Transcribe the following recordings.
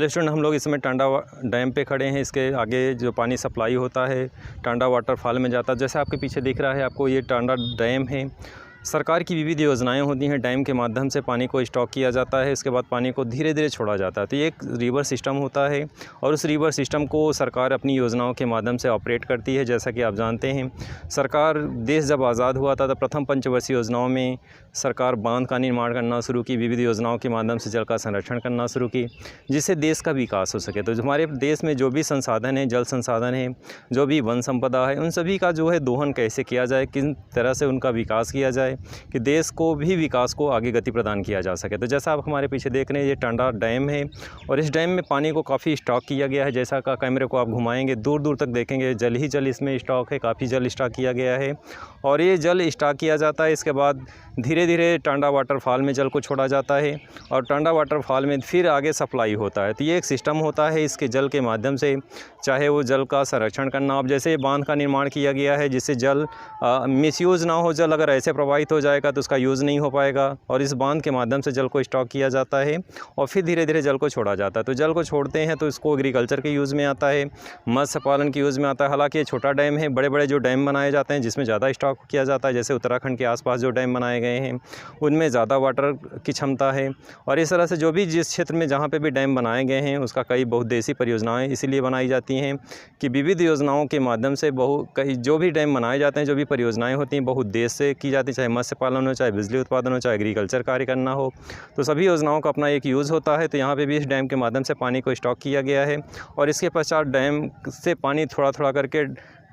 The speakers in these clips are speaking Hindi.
हेलो स्टूडेंट, हम लोग इस समय टांडा डैम पे खड़े हैं। इसके आगे जो पानी सप्लाई होता है टांडा वाटरफॉल में जाता है। जैसे आपके पीछे दिख रहा है आपको, ये टांडा डैम है। सरकार की विविध योजनाएं होती हैं, डैम के माध्यम से पानी को स्टॉक किया जाता है, इसके बाद पानी को धीरे धीरे छोड़ा जाता है। तो ये एक रिवर सिस्टम होता है और उस रिवर सिस्टम को सरकार अपनी योजनाओं के माध्यम से ऑपरेट करती है। जैसा कि आप जानते हैं, सरकार देश जब आज़ाद हुआ था तो प्रथम पंचवर्षीय योजनाओं में सरकार बांध का निर्माण करना शुरू की, विविध योजनाओं के माध्यम से जल का संरक्षण करना शुरू की, जिससे देश का विकास हो सके। तो हमारे देश में जो भी संसाधन है, जल संसाधन है, जो भी वन संपदा है, उन सभी का जो है दोहन कैसे किया जाए, किन तरह से उनका विकास किया जाए कि देश को भी विकास को आगे गति प्रदान किया जा सके। तो जैसा आप हमारे पीछे देख रहे हैं, ये टांडा डैम है और इस डैम में पानी को काफ़ी स्टॉक किया गया है। जैसा का कैमरे को आप घुमाएंगे, दूर दूर तक देखेंगे जल ही जल इसमें स्टॉक है, काफ़ी जल स्टॉक किया गया है और ये जल स्टॉक किया जाता है। इसके बाद धीरे धीरे टांडा वाटरफॉल में जल को छोड़ा जाता है और टांडा वाटरफॉल में फिर आगे सप्लाई होता है। तो ये एक सिस्टम होता है, इसके जल के माध्यम से चाहे वो जल का संरक्षण करना। अब जैसे बांध का निर्माण किया गया है जिससे जल मिसयूज़ ना हो, जल अगर ऐसे प्रवाहित हो जाएगा तो उसका यूज़ नहीं हो पाएगा और इस बांध के माध्यम से जल को स्टॉक किया जाता है और फिर धीरे धीरे जल को छोड़ा जाता है। तो जल को छोड़ते हैं तो इसको एग्रीकल्चर के यूज़ में आता है, मत्स्य पालन के यूज़ में आता है। हालांकि ये छोटा डैम है, बड़े बड़े जो डैम बनाए जाते हैं जिसमें ज़्यादा स्टॉक किया जाता है, जैसे उत्तराखंड के आसपास जो डैम बनाए गए हैं उनमें ज़्यादा वाटर की क्षमता है। और इस तरह से जो भी जिस क्षेत्र में जहाँ पे भी डैम बनाए गए हैं उसका कई बहुउद्देशीय परियोजनाएं इसीलिए बनाई जाती हैं कि विविध योजनाओं के माध्यम से कई जो भी डैम बनाए जाते हैं, जो भी परियोजनाएं होती हैं बहुउद्देश्य से की जाती है, चाहे मत्स्य पालन हो, चाहे बिजली उत्पादन हो, चाहे एग्रीकल्चर कार्य करना हो। तो सभी योजनाओं का अपना एक यूज़ होता है। तो यहाँ पे भी इस डैम के माध्यम से पानी को स्टॉक किया गया है और इसके पश्चात डैम से पानी थोड़ा थोड़ा करके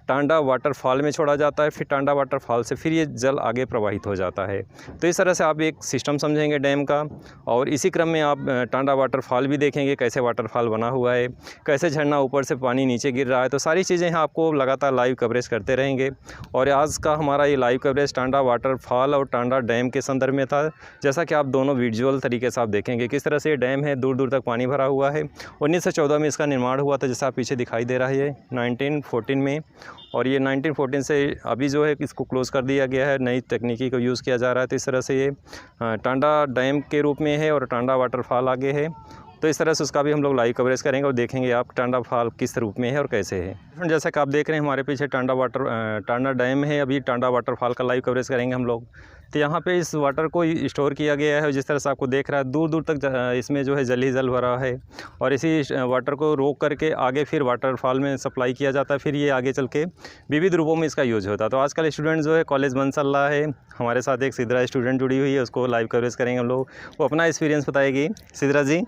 टांडा वाटरफॉल में छोड़ा जाता है। फिर टांडा वाटरफॉल से फिर ये जल आगे प्रवाहित हो जाता है। तो इस तरह से आप एक सिस्टम समझेंगे डैम का और इसी क्रम में आप टांडा वाटरफॉल भी देखेंगे, कैसे वाटरफॉल बना हुआ है, कैसे झरना ऊपर से पानी नीचे गिर रहा है। तो सारी चीज़ें आपको लगातार लाइव कवरेज करते रहेंगे और आज का हमारा ये लाइव कवरेज टांडा वाटरफॉल और टांडा डैम के संदर्भ में था। जैसा कि आप दोनों विजुअल तरीके से आप देखेंगे किस तरह से ये डैम है, दूर दूर तक पानी भरा हुआ है। 1914 में इसका निर्माण हुआ था, जैसा आप पीछे दिखाई दे रहा है 1914 में, और ये 1914 से अभी जो है इसको क्लोज़ कर दिया गया है, नई तकनीकी को यूज़ किया जा रहा है। तो इस तरह से ये टांडा डैम के रूप में है और टांडा वाटरफॉल आगे है। तो इस तरह से उसका भी हम लोग लाइव कवरेज करेंगे और देखेंगे आप टांडा फॉल किस रूप में है और कैसे है। जैसा कि आप देख रहे हैं हमारे पीछे टांडा डैम है, अभी टांडा वाटरफॉल का लाइव कवरेज करेंगे हम लोग। तो यहाँ पे इस वाटर को स्टोर किया गया है, जिस तरह से आपको देख रहा है दूर दूर तक इसमें जो है जल ही जल भरा है और इसी वाटर को रोक करके आगे फिर वाटरफॉल में सप्लाई किया जाता है। फिर ये आगे चल के विविध रूपों में इसका यूज होता है। तो आजकल स्टूडेंट जो है कॉलेज बन चल रहा है, हमारे साथ एक सिद्रा स्टूडेंट जुड़ी हुई है, उसको लाइव कवरेज करेंगे हम लोग। वो अपना एक्सपीरियंस बताएगी। सिद्रा जी,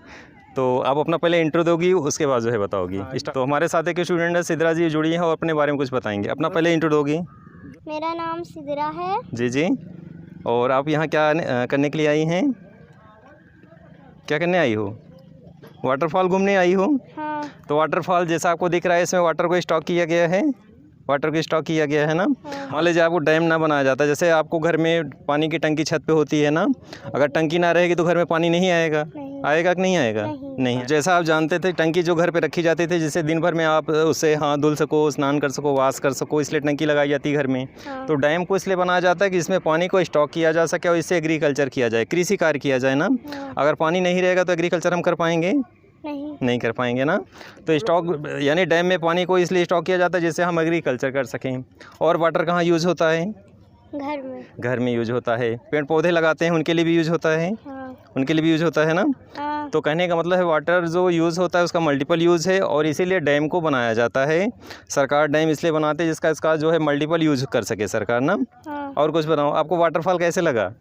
तो आप अपना पहले इंट्रो दोगी, उसके बाद जो है बताओगी। तो हमारे साथ एक स्टूडेंट है सिद्रा जी जुड़ी है और अपने बारे में कुछ बताएंगे। अपना पहले इंट्रो दोगी। मेरा नाम सिद्रा है। जी जी। और आप यहाँ क्या करने के लिए आई हैं? क्या करने आई हो? वाटरफॉल घूमने आई हो? हाँ। तो वाटरफॉल जैसा आपको दिख रहा है इसमें वाटर को स्टॉक किया गया है, वाटर को स्टॉक किया गया है ना। मान लीजिए आपको डैम ना बनाया जाता, जैसे आपको घर में पानी की टंकी छत पे होती है ना, अगर टंकी ना रहेगी तो घर में पानी नहीं आएगा। आएगा कि नहीं आएगा? नहीं। जैसा आप जानते थे टंकी जो घर पे रखी जाती थी जिससे दिन भर में आप उससे हाथ धुल सको, स्नान कर सको, वाश कर सको, इसलिए टंकी लगाई जाती है घर में। तो डैम को इसलिए बनाया जाता है कि इसमें पानी को स्टॉक किया जा सके और इससे एग्रीकल्चर किया जाए, कृषि कार्य किया जाए ना। अगर पानी नहीं रहेगा तो एग्रीकल्चर हम कर पाएंगे? नहीं कर पाएंगे ना। तो स्टॉक यानी डैम में पानी को इसलिए स्टॉक किया जाता है जिससे हम एग्रीकल्चर कर सकें। और वाटर कहाँ यूज़ होता है? घर में यूज होता है। पेड़ पौधे लगाते हैं उनके लिए भी यूज होता है। उनके लिए भी यूज होता है ना। तो कहने का मतलब है वाटर जो यूज़ होता है उसका मल्टीपल यूज़ है और इसीलिए डैम को बनाया जाता है। सरकार डैम इसलिए बनाते हैं जिसका इसका जो है मल्टीपल यूज कर सके सरकार ना। और कुछ बताओ, आपको वाटरफॉल कैसे लगा?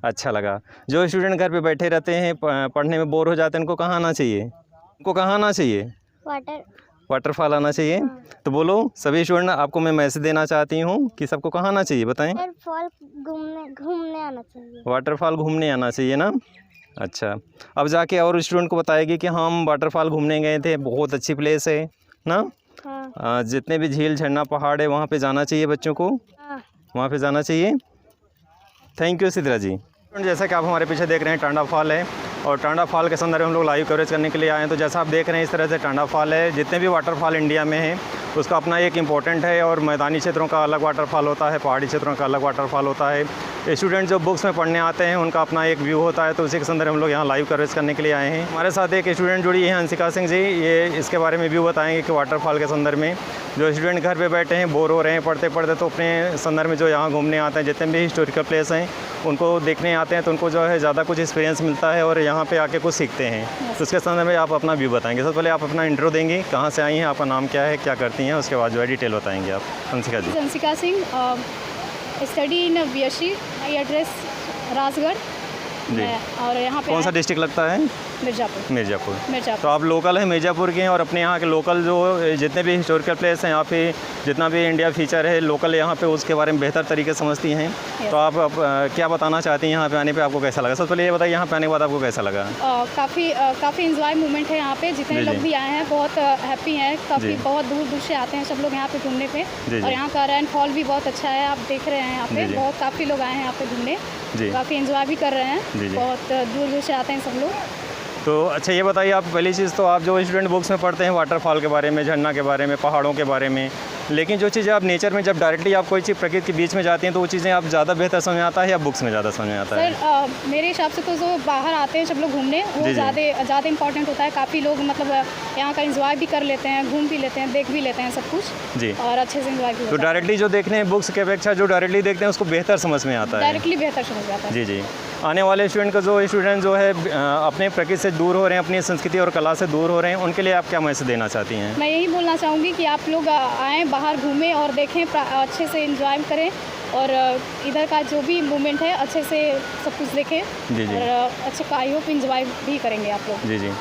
अच्छा लगा। जो स्टूडेंट घर पे बैठे रहते हैं, पढ़ने में बोर हो जाते हैं, उनको कहाँ आना चाहिए? उनको कहाँ आना चाहिए? वाटरफॉल आना चाहिए। तो बोलो सभी स्टूडेंट, आपको मैं मैसेज देना चाहती हूँ कि सबको कहाँ आना चाहिए, बताएं। घूमने आना चाहिए। वाटरफॉल घूमने आना चाहिए ना। अच्छा, अब जाके और स्टूडेंट को बताएगी कि हम वाटरफॉल घूमने गए थे, बहुत अच्छी प्लेस है ना। जितने भी झील झरना पहाड़ है वहाँ पे जाना चाहिए बच्चों को। वहाँ पे जाना चाहिए। थैंक यू सिद्रा जी। जैसा कि आप हमारे पीछे देख रहे हैं टांडा फॉल है और टांडा फॉल के संदर्भ में हम लोग लाइव कवरेज करने के लिए आए हैं। तो जैसा आप देख रहे हैं इस तरह से टांडा फॉल है। जितने भी वाटरफॉल इंडिया में हैं उसका अपना एक इम्पोर्टेंट है और मैदानी क्षेत्रों का अलग वाटरफॉल होता है, पहाड़ी क्षेत्रों का अलग वाटरफॉल होता है। स्टूडेंट जो बुक्स में पढ़ने आते हैं उनका अपना एक व्यू होता है, तो उसी के संदर्भ में हम लोग यहाँ लाइव कवरेज करने के लिए आए हैं। हमारे साथ एक स्टूडेंट जुड़ी है अंशिका सिंह जी, ये इसके बारे में व्यू बताएंगे कि वाटरफॉल के संदर्भ में जो स्टूडेंट घर पे बैठे हैं, बोर हो रहे हैं पढ़ते पढ़ते, तो अपने संदर्भ में जो यहाँ घूमने आते हैं, जितने भी हिस्टोरिकल प्लेस हैं उनको देखने आते हैं, तो उनको जो है ज़्यादा कुछ एक्सपीरियंस मिलता है और यहाँ पे आके कुछ सीखते हैं। तो उसके संदर्भ में आप अपना व्यू बताएंगे। सबसे पहले आप अपना इंट्रो देंगे, कहाँ से आई हैं, आपका नाम क्या है, क्या करती हैं, उसके बाद जो है डिटेल बताएंगे आप। Anshika ji. Anshika Singh, study in BSc, my address Rajgarh ji. और यहाँ पे कौन सा डिस्ट्रिक्ट लगता है? मिर्ज़ापुर। मिर्ज़ापुर। तो आप लोकल हैं मिर्ज़ापुर के हैं और अपने यहाँ के लोकल जो जितने भी हिस्टोरिकल प्लेस हैं यहाँ पे, जितना भी इंडिया फीचर है लोकल यहाँ पे, उसके बारे में बेहतर तरीके से समझती हैं। तो आप क्या बताना चाहती हैं, यहाँ पे आने पे आपको कैसा लगा? सबसे पहले ये बताइए यहाँ पे आने के बाद आपको कैसा लगा? काफ़ी इंजॉय मोमेंट है यहाँ पे, जितने लोग भी आए हैं बहुत हैप्पी हैं, काफ़ी बहुत दूर दूर से आते हैं सब लोग यहाँ पे घूमने पे। और यहाँ का रेनफॉल भी बहुत अच्छा है, आप देख रहे हैं यहाँ पे बहुत काफ़ी लोग आए हैं यहाँ पे घूमने, काफ़ी इंजॉय भी कर रहे हैं, बहुत दूर दूर से आते हैं सब लोग। तो अच्छा ये बताइए आप, पहली चीज़ तो आप जो स्टूडेंट बुक्स में पढ़ते हैं वाटरफॉल के बारे में, झरना के बारे में, पहाड़ों के बारे में, लेकिन जो चीज़ें आप नेचर में जब डायरेक्टली आप कोई चीज़ प्रकृति के बीच में जाती हैं तो वो चीज़ें आप ज़्यादा बेहतर समझ में आता है या बुक्स में ज़्यादा समझ में आता है? सर मेरे हिसाब से तो जो बाहर आते हैं सब लोग घूमने, वो ज़्यादा इंपॉर्टेंट होता है। काफ़ी लोग मतलब यहाँ का इंजॉय भी कर लेते हैं, घूम भी लेते हैं, देख भी लेते हैं सब कुछ जी, और अच्छे से इंजॉय भी। तो डायरेक्टली जो देखते हैं बुक्स के अपेक्षा जो डायरेक्टली देखते हैं उसको बेहतर समझ में आता है, डायरेक्टली बेहतर समझ में आता है। जी जी। आने वाले स्टूडेंट जो है अपने प्रकृति से दूर हो रहे हैं, अपनी संस्कृति और कला से दूर हो रहे हैं, उनके लिए आप क्या मैसेज देना चाहती हैं? मैं यही बोलना चाहूँगी कि आप लोग आएँ, बाहर घूमें और देखें, अच्छे से एंजॉय करें और इधर का जो भी मूवमेंट है अच्छे से सब कुछ देखें जी जी। और अच्छे का आई होप एंजॉय भी करेंगे आप लोग। जी जी।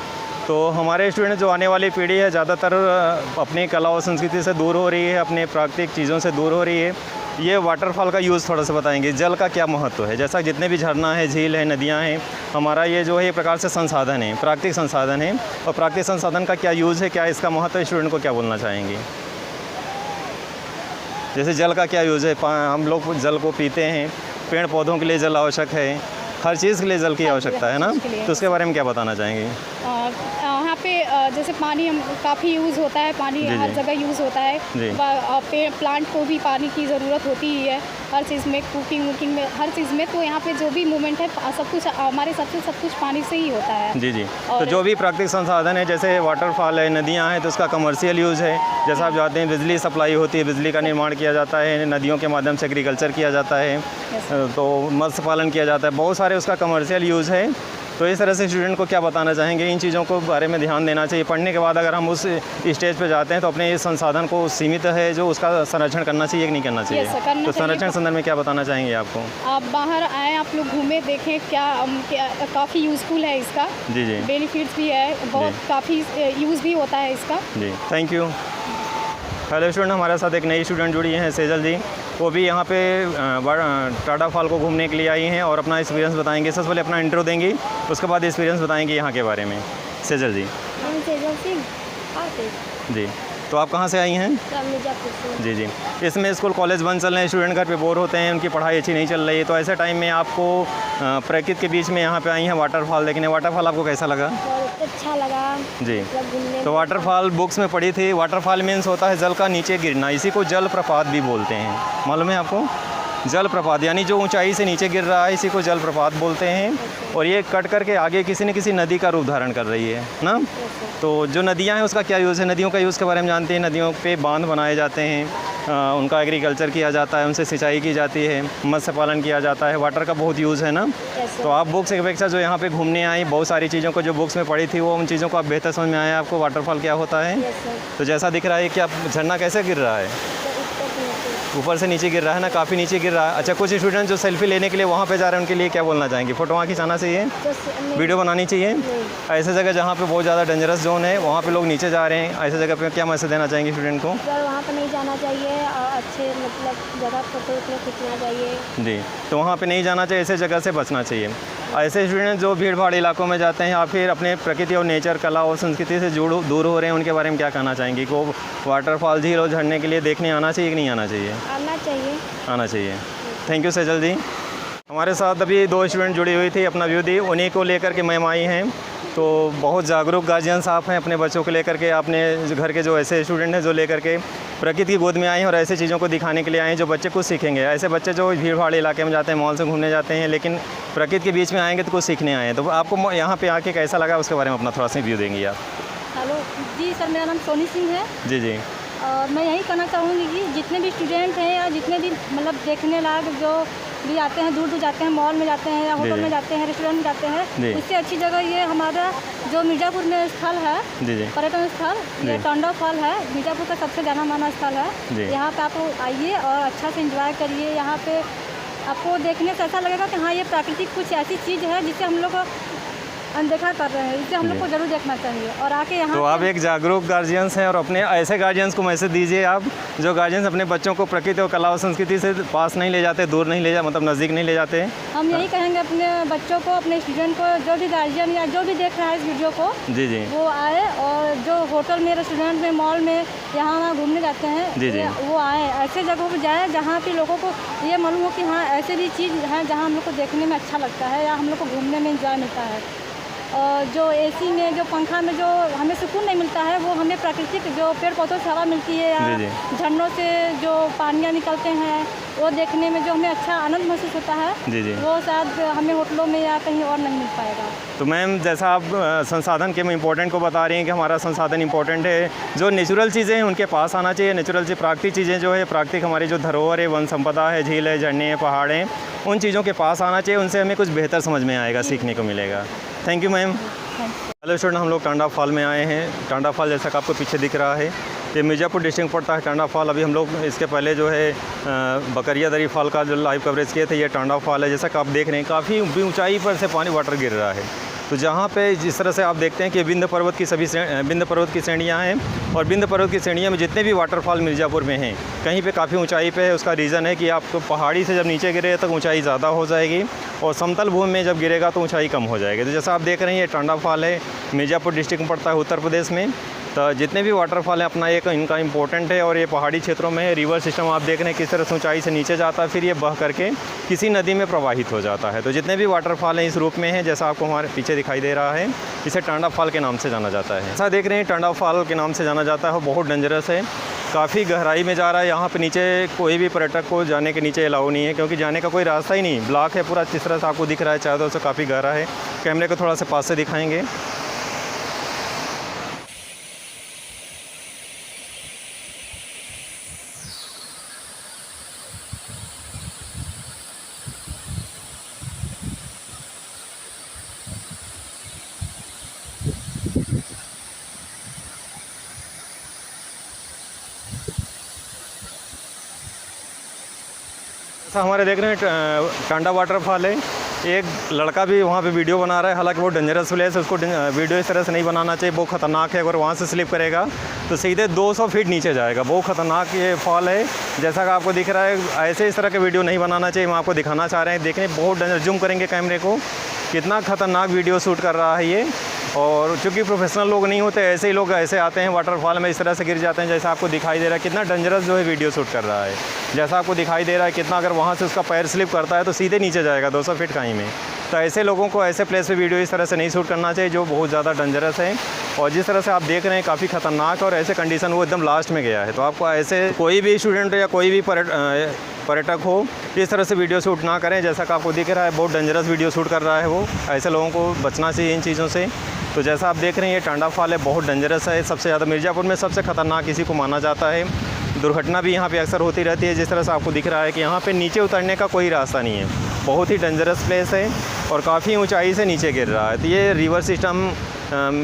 तो हमारे स्टूडेंट जो आने वाली पीढ़ी है ज़्यादातर अपनी कला और संस्कृति से दूर हो रही है, अपने प्राकृतिक चीज़ों से दूर हो रही है। ये वाटरफॉल का यूज़ थोड़ा सा बताएंगे, जल का क्या महत्व है? जैसा जितने भी झरना है, झील है, नदियाँ हैं, हमारा ये जो है एक प्रकार से संसाधन है, प्राकृतिक संसाधन है, और प्राकृतिक संसाधन का क्या यूज़ है, क्या इसका महत्व है, स्टूडेंट को क्या बोलना चाहेंगे? जैसे जल का क्या यूज़ है, हम लोग जल को पीते हैं, पेड़ पौधों के लिए जल आवश्यक है, हर चीज़ के लिए जल की आवश्यकता है ना, तो उसके बारे में क्या बताना चाहेंगे? यहाँ पे जैसे पानी काफ़ी यूज़ होता है, पानी हर जगह यूज़ होता है, प्लांट को भी पानी की ज़रूरत होती ही है हर चीज़ में, कुकिंग वुकिंग में, हर चीज़ में। तो यहाँ पे जो भी मूवमेंट है सब कुछ हमारे सब कुछ पानी से ही होता है जी जी। तो जो भी प्राकृतिक संसाधन है जैसे वाटरफॉल है, नदियाँ हैं, तो उसका कमर्शियल यूज़ है। जैसा आप जानते हैं बिजली सप्लाई होती है, बिजली का निर्माण किया जाता है, नदियों के माध्यम से एग्रीकल्चर किया जाता है, तो मत्स्य पालन किया जाता है, बहुत सारे उसका कमर्शियल यूज़ है। तो इस तरह से स्टूडेंट को क्या बताना चाहेंगे? इन चीज़ों को बारे में ध्यान देना चाहिए। पढ़ने के बाद अगर हम उस स्टेज पे जाते हैं तो अपने इस संसाधन को सीमित है जो उसका संरक्षण करना चाहिए कि नहीं करना चाहिए? तो संरक्षण संदर्भ में क्या बताना चाहेंगे आपको? आप बाहर आएँ, आप लोग घूमें, देखें, क्या काफ़ी यूज़फुल है इसका जी जी, बेनिफिट्स भी है, बहुत काफ़ी यूज़ भी होता है इसका जी। Thank you. हेलो स्टूडेंट, हमारे साथ एक नई स्टूडेंट जुड़ी हैं सेजल जी, वो भी यहाँ पे टाडा फॉल को घूमने के लिए आई हैं और अपना एक्सपीरियंस बताएंगे। सबसे पहले अपना इंट्रो देंगी, उसके बाद एक्सपीरियंस बताएंगे यहाँ के बारे में। सेजल जी। सेजल सिंह जी। तो आप कहाँ से आई हैं? मिर्ज़ापुर से। जी जी। इसमें स्कूल कॉलेज बंद चल रहे हैं, स्टूडेंट घर पे बोर होते हैं, उनकी पढ़ाई अच्छी नहीं चल रही है, तो ऐसे टाइम में आपको प्रकृति के बीच में यहाँ पे आई हैं वाटरफॉल देखने। वाटरफॉल आपको कैसा लगा? बहुत अच्छा लगा जी। तो वाटरफॉल बुक्स में पढ़ी थी, वाटरफॉल मीन्स होता है जल का नीचे गिरना, इसी को जल प्रपात भी बोलते हैं, मालूम है आपको? जल प्रपात यानी जो ऊंचाई से नीचे गिर रहा है इसी को जल प्रपात बोलते हैं। और ये कट करके आगे किसी न किसी नदी का रूप धारण कर रही है ना। तो जो नदियां हैं उसका क्या यूज़ है? नदियों का यूज़ के बारे में जानते हैं। नदियों पे बांध बनाए जाते हैं, उनका एग्रीकल्चर किया जाता है, उनसे सिंचाई की जाती है, मत्स्य पालन किया जाता है, वाटर का बहुत यूज़ है ना। तो आप बुक्स की अपेक्षा जो यहाँ पे घूमने आई, बहुत सारी चीज़ों को जो बुक्स में पढ़ी थी वो उन चीज़ों को आप बेहतर समझ में आया आपको वाटरफॉल क्या होता है। तो जैसा दिख रहा है कि आप झरना कैसे गिर रहा है, ऊपर से नीचे गिर रहा है ना, काफ़ी नीचे गिर रहा है। अच्छा, कुछ स्टूडेंट जो सेल्फी लेने के लिए वहाँ पे जा रहे हैं उनके लिए क्या बोलना चाहेंगे? फ़ोटो वहाँ खिंचाना चाहिए, वीडियो बनानी चाहिए? ऐसे जगह जहाँ पे बहुत ज़्यादा डेंजरस जोन है वहाँ पे लोग नीचे जा रहे हैं, ऐसे जगह पे क्या मैसेज देना चाहेंगे स्टूडेंट को? सर वहाँ पर नहीं जाना चाहिए और अच्छे मतलब जगह फोटो खींचना चाहिए जी। तो वहाँ पे नहीं जाना चाहिए, ऐसे जगह से बचना चाहिए। ऐसे स्टूडेंट जो भीड़ भाड़ इलाकों में जाते हैं या फिर अपने प्रकृति और नेचर, कला और संस्कृति से दूर हो रहे हैं, उनके बारे में क्या कहना चाहेंगे? कि वो वाटरफॉल, झील और झरने के लिए देखने आना चाहिए कि नहीं आना चाहिए? आना चाहिए। आना चाहिए। थैंक यू सेजल जी। हमारे साथ अभी 2 स्टूडेंट जुड़ी हुई थी, अपना व्यू दी, उन्हीं को लेकर के मैम आई हैं। तो बहुत जागरूक गार्जियंस आप हैं अपने बच्चों को लेकर के, आपने घर के जो ऐसे स्टूडेंट हैं जो लेकर के प्रकृति की गोद में आए हैं और ऐसे चीज़ों को दिखाने के लिए आए हैं जो बच्चे कुछ सीखेंगे। ऐसे बच्चे जो भीड़ भाड़ इलाके में जाते हैं, मॉल से घूमने जाते हैं, लेकिन प्रकृति के बीच में आएंगे तो कुछ सीखने आए हैं। तो आपको यहाँ पे आके कैसा लगा, उसके बारे में अपना थोड़ा सा व्यू देंगी आप? हेलो जी सर, मेरा नाम सोनी सिंह है। जी जी। मैं यही कहना चाहूँगी कि जितने भी स्टूडेंट हैं या जितने भी मतलब देखने लायक जो भी आते हैं, दूर दूर जाते हैं, मॉल में जाते हैं या होटल में जाते हैं, रेस्टोरेंट में जाते हैं, इससे अच्छी जगह ये हमारा जो मिर्ज़ापुर में स्थल है, पर्यटन स्थल, ये टांडा फॉल है। मिर्ज़ापुर का सबसे जाना माना स्थल है। यहाँ पे आप आइए और अच्छा से एंजॉय करिए। यहाँ पे आपको देखने से ऐसा लगेगा कि हाँ, ये प्राकृतिक कुछ ऐसी चीज़ है जिसे हम लोग अनदेखा कर रहे हैं, इसे हम लोग को जरूर देखना चाहिए और आके यहाँ। तो आप एक जागरूक गार्जियंस हैं और अपने ऐसे गार्जियंस को मैसेज दीजिए आप, जो गार्जियंस अपने बच्चों को प्रकृति और कला और संस्कृति से पास नहीं ले जाते, दूर नहीं ले जा मतलब नज़दीक नहीं ले जाते। हम यही कहेंगे अपने बच्चों को, अपने स्टूडेंट को, जो भी गार्जियन या जो भी देख रहा है इस वीडियो को, जी जी, वो आए और जो होटल में, रेस्टोरेंट में, मॉल में, यहाँ वहाँ घूमने जाते हैं, जी जी, वो आए, ऐसे जगहों पर जाए जहाँ पे लोगों को ये मालूम हो कि हाँ ऐसे भी चीज़ है जहाँ हम लोग को देखने में अच्छा लगता है या हम लोग को घूमने में इंजॉय मिलता है। और जो एसी में, जो पंखा में जो हमें सुकून नहीं मिलता है, वो हमें प्राकृतिक जो पेड़ पौधों से हवा मिलती है या झरनों से जो पानियाँ निकलते हैं, वो देखने में जो हमें अच्छा आनंद महसूस होता है, जी जी, वो शायद हमें होटलों में या कहीं और नहीं मिल पाएगा। तो मैम, जैसा आप संसाधन के इम्पोर्टेंट को बता रही हैं कि हमारा संसाधन इम्पोर्टेंट है, जो नेचुरल चीज़ें हैं उनके पास आना चाहिए। नेचुरल से प्राकृतिक चीज़ें जो है, प्राकृतिक हमारी जो धरोहर है, वन संपदा है, झील है, झरने हैं, पहाड़ हैं, उन चीज़ों के पास आना चाहिए। उनसे हमें कुछ बेहतर समझ में आएगा, सीखने को मिलेगा। Thank you ma'am. Hello student, हम लोग टांडा फॉल में आए हैं। टांडा फॉल जैसा कि आपको पीछे दिख रहा है, ये मिर्ज़ापुर डिस्ट्रिक्ट पड़ता है टांडा फॉल। अभी हम लोग इसके पहले जो है बकरिया दरी फॉल का जो लाइव कवरेज किए थे, ये टांडा फॉल है। जैसा कि आप देख रहे हैं, काफ़ी ऊंचाई पर से पानी वाटर गिर रहा है। तो जहाँ पे जिस तरह से आप देखते हैं कि विंध्य पर्वत की विंध्य पर्वत की श्रेणियाँ हैं, और विंध्य पर्वत की श्रेणियों में जितने भी वाटरफॉल मिर्ज़ापुर में हैं, कहीं पे काफ़ी ऊंचाई पे है। उसका रीज़न है कि आपको पहाड़ी से जब नीचे गिरे तक ऊंचाई ज़्यादा हो जाएगी और समतल भूमि में जब गिरेगा तो ऊंचाई कम हो जाएगी। तो जैसा आप देख रहे हैं, ये टांडा फॉल है, मिर्ज़ापुर डिस्ट्रिक्ट में पड़ता है, उत्तर प्रदेश में। तो जितने भी वाटरफॉल हैं अपना एक इनका इम्पोर्टेंट है, और ये पहाड़ी क्षेत्रों में है। रिवर सिस्टम आप देख रहे हैं किस तरह से ऊंचाई से नीचे जाता है, फिर ये बह करके किसी नदी में प्रवाहित हो जाता है। तो जितने भी वाटरफॉल हैं इस रूप में हैं, जैसा आपको हमारे पीछे दिखाई दे रहा है, इसे टांडा फॉल के नाम से जाना जाता है। ऐसा देख रहे हैं, टांडा फॉल के नाम से जाना जाता है। बहुत डेंजरस है, काफ़ी गहराई में जा रहा है। यहाँ पे नीचे कोई भी पर्यटक को जाने के नीचे अलाउ नहीं है, क्योंकि जाने का कोई रास्ता ही नहीं, ब्लॉक है पूरा। जिस तरह से आपको दिख रहा है चारों से, काफ़ी गहरा है। कैमरे को थोड़ा सा पास से दिखाएंगे। ऐसा हमारे देख रहे हैं टांडा वाटरफॉल है। एक लड़का भी वहाँ पे वीडियो बना रहा है, हालांकि वो डेंजरस प्लेस है, उसको वीडियो इस तरह से नहीं बनाना चाहिए, बहुत ख़तरनाक है। अगर वहाँ से स्लिप करेगा तो सीधे 200 फीट नीचे जाएगा। बहुत ख़तरनाक ये फॉल है, जैसा कि आपको दिख रहा है। ऐसे इस तरह के वीडियो नहीं बनाना चाहिए, हम आपको दिखाना चाह रहे हैं। देखने बहुत डेंजर, जूम करेंगे कैमरे को, कितना ख़तरनाक वीडियो शूट कर रहा है ये। और चूँकि प्रोफेशनल लोग नहीं होते, ऐसे ही लोग ऐसे आते हैं वाटरफॉल में, इस तरह से गिर जाते हैं। जैसा आपको दिखाई दे रहा है, कितना डेंजरस जो है वीडियो शूट कर रहा है। जैसा आपको दिखाई दे रहा है, कितना अगर वहाँ से उसका पैर स्लिप करता है तो सीधे नीचे जाएगा 200 फीट कहीं में। तो ऐसे लोगों को ऐसे प्लेस पे वीडियो इस तरह से नहीं शूट करना चाहिए, जो बहुत ज़्यादा डेंजरस है। और जिस तरह से आप देख रहे हैं, काफ़ी ख़तरनाक, और ऐसे कंडीशन वो एकदम लास्ट में गया है। तो आपको ऐसे कोई भी स्टूडेंट या कोई भी पर्यटक हो, इस तरह से वीडियो शूट ना करें। जैसा कि आपको दिख रहा है, बहुत डेंजरस वीडियो शूट कर रहा है वो। ऐसे लोगों को बचना चाहिए इन चीज़ों से। तो जैसा आप देख रहे हैं, ये टांडा फॉल है, बहुत डेंजरस है। सबसे ज़्यादा मिर्ज़ापुर में सबसे ख़तरनाक इसी को माना जाता है। दुर्घटना भी यहाँ पे अक्सर होती रहती है। जिस तरह से आपको दिख रहा है कि यहाँ पे नीचे उतरने का कोई रास्ता नहीं है, बहुत ही डेंजरस प्लेस है और काफ़ी ऊंचाई से नीचे गिर रहा है। तो ये रिवर सिस्टम,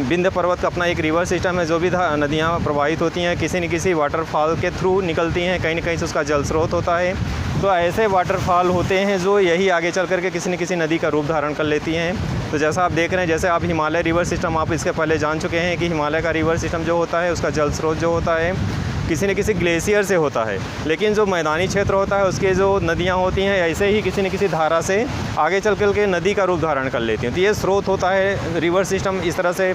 विंध्य पर्वत का अपना एक रिवर सिस्टम है। जो भी नदियाँ प्रवाहित होती हैं, किसी न किसी वाटरफॉल के थ्रू निकलती हैं, कहीं न कहीं से उसका जल स्रोत होता है। तो ऐसे वाटरफॉल होते हैं जो यही आगे चल करके किसी न किसी नदी का रूप धारण कर लेती हैं। तो जैसा आप देख रहे हैं, जैसे आप हिमालय रिवर सिस्टम आप इसके पहले जान चुके हैं कि हिमालय का रिवर सिस्टम जो होता है, उसका जल स्रोत जो होता है किसी न किसी ग्लेशियर से होता है। लेकिन जो मैदानी क्षेत्र होता है, उसके जो नदियाँ होती हैं, ऐसे ही किसी न किसी धारा से आगे चल के नदी का रूप धारण कर लेती हैं। तो ये स्रोत होता है रिवर सिस्टम। इस तरह से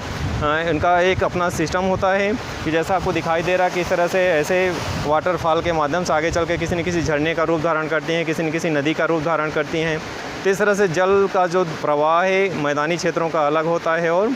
इनका एक अपना सिस्टम होता है कि जैसा आपको दिखाई दे रहा है कि इस तरह से ऐसे वाटरफॉल के माध्यम से आगे चल के किसी न किसी झरने का रूप धारण करती हैं, किसी न किसी नदी का रूप धारण करती हैं। तो इस तरह से जल का जो प्रवाह है मैदानी क्षेत्रों का अलग होता है और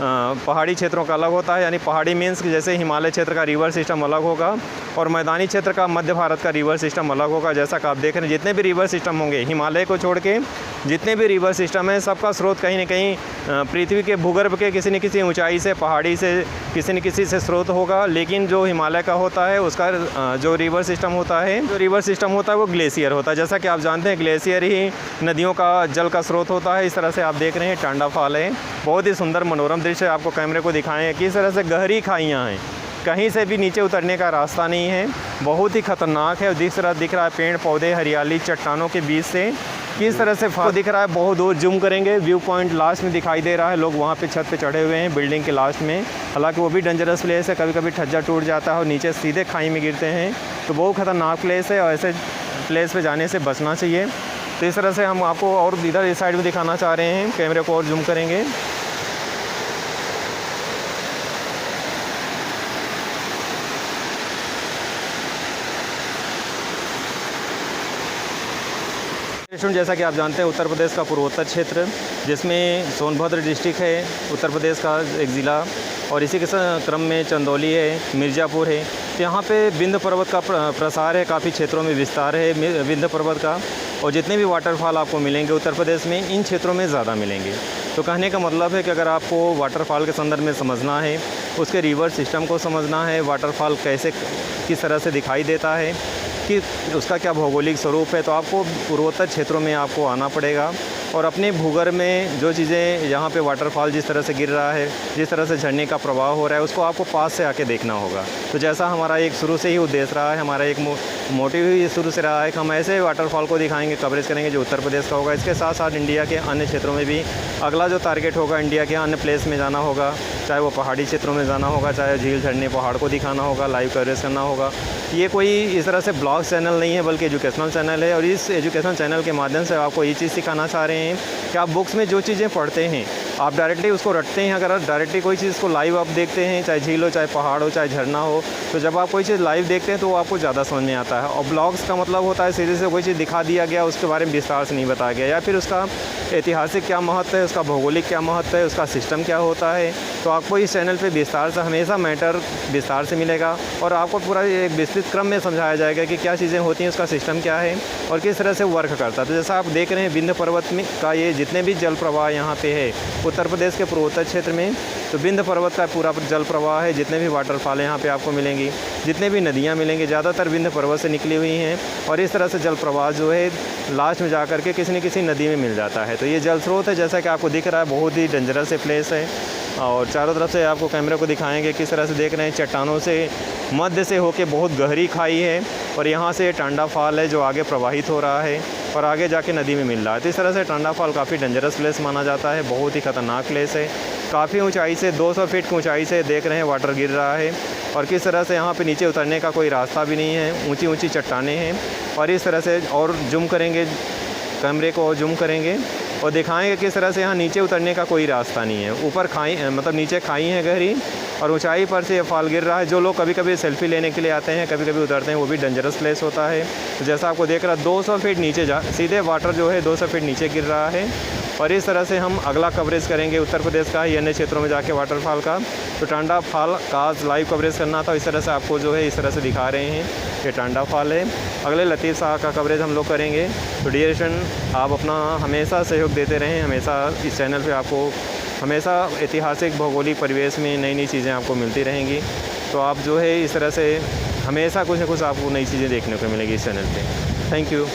पहाड़ी क्षेत्रों का अलग होता है, यानी पहाड़ी मीन्स जैसे हिमालय क्षेत्र का रिवर सिस्टम अलग होगा और मैदानी क्षेत्र का मध्य भारत का रिवर सिस्टम अलग होगा। जैसा कि आप देख रहे हैं जितने भी रिवर सिस्टम होंगे हिमालय को छोड़ के जितने भी रिवर सिस्टम हैं सबका स्रोत कहीं ना कहीं पृथ्वी के भूगर्भ के किसी न किसी ऊंचाई से, पहाड़ी से, किसी न किसी से स्रोत होगा। लेकिन जो हिमालय का होता है उसका जो रिवर सिस्टम होता है वो ग्लेशियर होता है। जैसा कि आप जानते हैं ग्लेशियर ही नदियों का जल का स्रोत होता है। इस तरह से आप देख रहे हैं टांडा फॉल है, बहुत ही सुंदर मनोरम दृश्य आपको कैमरे को दिखाएं कि इस तरह से गहरी खाइयाँ हैं, कहीं से भी नीचे उतरने का रास्ता नहीं है, बहुत ही खतरनाक है। दिख रहा है पेड़ पौधे, हरियाली, चट्टानों के बीच से किस तरह से दिख रहा है। बहुत दूर जूम करेंगे, व्यू पॉइंट लास्ट में दिखाई दे रहा है। लोग वहाँ पे छत पे चढ़े हुए हैं बिल्डिंग के लास्ट में। हालांकि वो भी डेंजरस प्लेस है, कभी कभी छज्जा टूट जाता है और नीचे सीधे खाई में गिरते हैं, तो बहुत खतरनाक प्लेस है और ऐसे प्लेस पे जाने से बचना चाहिए। तो इस तरह से हम आपको और इधर इस साइड में दिखाना चाह रहे हैं, कैमरे को और जूम करेंगे। जैसा कि आप जानते हैं उत्तर प्रदेश का पूर्वोत्तर क्षेत्र जिसमें सोनभद्र डिस्ट्रिक्ट है उत्तर प्रदेश का एक ज़िला, और इसी के क्रम में चंदौली है, मिर्ज़ापुर है। तो यहाँ पे विंध्य पर्वत का प्रसार है, काफ़ी क्षेत्रों में विस्तार है विंध्य पर्वत का, और जितने भी वाटरफॉल आपको मिलेंगे उत्तर प्रदेश में इन क्षेत्रों में ज़्यादा मिलेंगे। तो कहने का मतलब है कि अगर आपको वाटरफॉल के संदर्भ में समझना है, उसके रिवर सिस्टम को समझना है, वाटरफॉल कैसे किस तरह से दिखाई देता है, कि उसका क्या भौगोलिक स्वरूप है, तो आपको पूर्वोत्तर क्षेत्रों में आपको आना पड़ेगा और अपने भूगर्भ में जो चीज़ें यहाँ पे वाटरफॉल जिस तरह से गिर रहा है, जिस तरह से झरने का प्रवाह हो रहा है, उसको आपको पास से आके देखना होगा। तो जैसा हमारा एक शुरू से ही उद्देश्य रहा है, हमारा एक मोटिव ही शुरू से रहा है कि हम ऐसे वाटरफॉल को दिखाएंगे, कवरेज करेंगे जो उत्तर प्रदेश का होगा। इसके साथ साथ इंडिया के अन्य क्षेत्रों में भी अगला जो टारगेट होगा इंडिया के अन्य प्लेस में जाना होगा, चाहे वो पहाड़ी क्षेत्रों में जाना होगा, चाहे झील झरने पहाड़ को दिखाना होगा, लाइव कवरेज करना होगा। ये कोई इस तरह से ब्लॉग चैनल नहीं है बल्कि एजुकेशनल चैनल है, और इस एजुकेशनल चैनल के माध्यम से आपको ये चीज़ सिखाना चाह रहे हैं कि आप बुक्स में जो चीज़ें पढ़ते हैं आप डायरेक्टली उसको रटते हैं। अगर डायरेक्टली कोई चीज़ को लाइव आप देखते हैं, चाहे झील हो, चाहे पहाड़ हो, चाहे झरना हो, तो जब आप कोई चीज़ लाइव देखते हैं तो वो आपको ज़्यादा समझ में आता है। और ब्लॉग्स का मतलब होता है सीधे से कोई चीज़ दिखा दिया गया, उसके बारे में विस्तार से नहीं बताया गया, या फिर उसका ऐतिहासिक क्या महत्व है, उसका भौगोलिक क्या महत्व है, उसका सिस्टम क्या होता है। तो आपको इस चैनल पे विस्तार से हमेशा मैटर विस्तार से मिलेगा और आपको पूरा एक विस्तृत क्रम में समझाया जाएगा कि क्या चीज़ें होती हैं, उसका सिस्टम क्या है और किस तरह से वर्क करता है। तो जैसा आप देख रहे हैं विंध्य पर्वत में का ये जितने भी जल प्रवाह यहाँ पे है उत्तर प्रदेश के पूर्वोत्तर क्षेत्र में, तो विंध्य पर्वत का पूरा जल प्रवाह है। जितने भी वाटरफॉल यहाँ पे आपको मिलेंगी, जितने भी नदियाँ मिलेंगी, ज़्यादातर विंध्य पर्वत से निकली हुई हैं, और इस तरह से जल प्रवाह जो है लास्ट में जा कर के किसी न किसी नदी में मिल जाता है। तो ये जल स्रोत है, जैसा कि आपको दिख रहा है, बहुत ही डेंजरस प्लेस है। और चारों तरफ से आपको कैमरे को दिखाएंगे किस तरह से देख रहे हैं, चट्टानों से मध्य से होके बहुत गहरी खाई है, और यहाँ से टांडा फॉल है जो आगे प्रवाहित हो रहा है और आगे जाके नदी में मिल रहा है। तो इस तरह से टांडा फॉल काफ़ी डेंजरस प्लेस माना जाता है, बहुत ही ख़तरनाक प्लेस है। काफ़ी ऊंचाई से 200 फीट की ऊंचाई से देख रहे हैं वाटर गिर रहा है, और किस तरह से यहाँ पे नीचे उतरने का कोई रास्ता भी नहीं है, ऊंची ऊंची चट्टानें हैं। और इस तरह से और जूम करेंगे, कैमरे को और जूम करेंगे और दिखाएंगे किस तरह से यहाँ नीचे उतरने का कोई रास्ता नहीं है। ऊपर खाई मतलब नीचे खाई है गहरी, और ऊंचाई पर से ये फॉल गिर रहा है। जो लोग कभी कभी सेल्फी लेने के लिए आते हैं, कभी कभी उतरते हैं, वो भी डेंजरस प्लेस होता है। तो जैसा आपको देख रहा है 200 फीट नीचे सीधे वाटर जो है 200 फीट नीचे गिर रहा है। और इस तरह से हम अगला कवरेज करेंगे उत्तर प्रदेश का, अन्य क्षेत्रों में जाके वाटरफॉल का। तो टांडा फॉल का लाइव कवरेज करना था, इस तरह से आपको जो है इस तरह से दिखा रहे हैं कि टांडा फॉल है। अगले लतीफ़ शाह का कवरेज हम लोग करेंगे। तो डियर स्टूडेंट, आप अपना हमेशा सहयोग देते रहें, हमेशा इस चैनल पे आपको हमेशा ऐतिहासिक भौगोलिक परिवेश में नई नई चीज़ें आपको मिलती रहेंगी। तो आप जो है इस तरह से हमेशा कुछ न कुछ आपको नई चीज़ें देखने को मिलेगी इस चैनल पे। Thank you.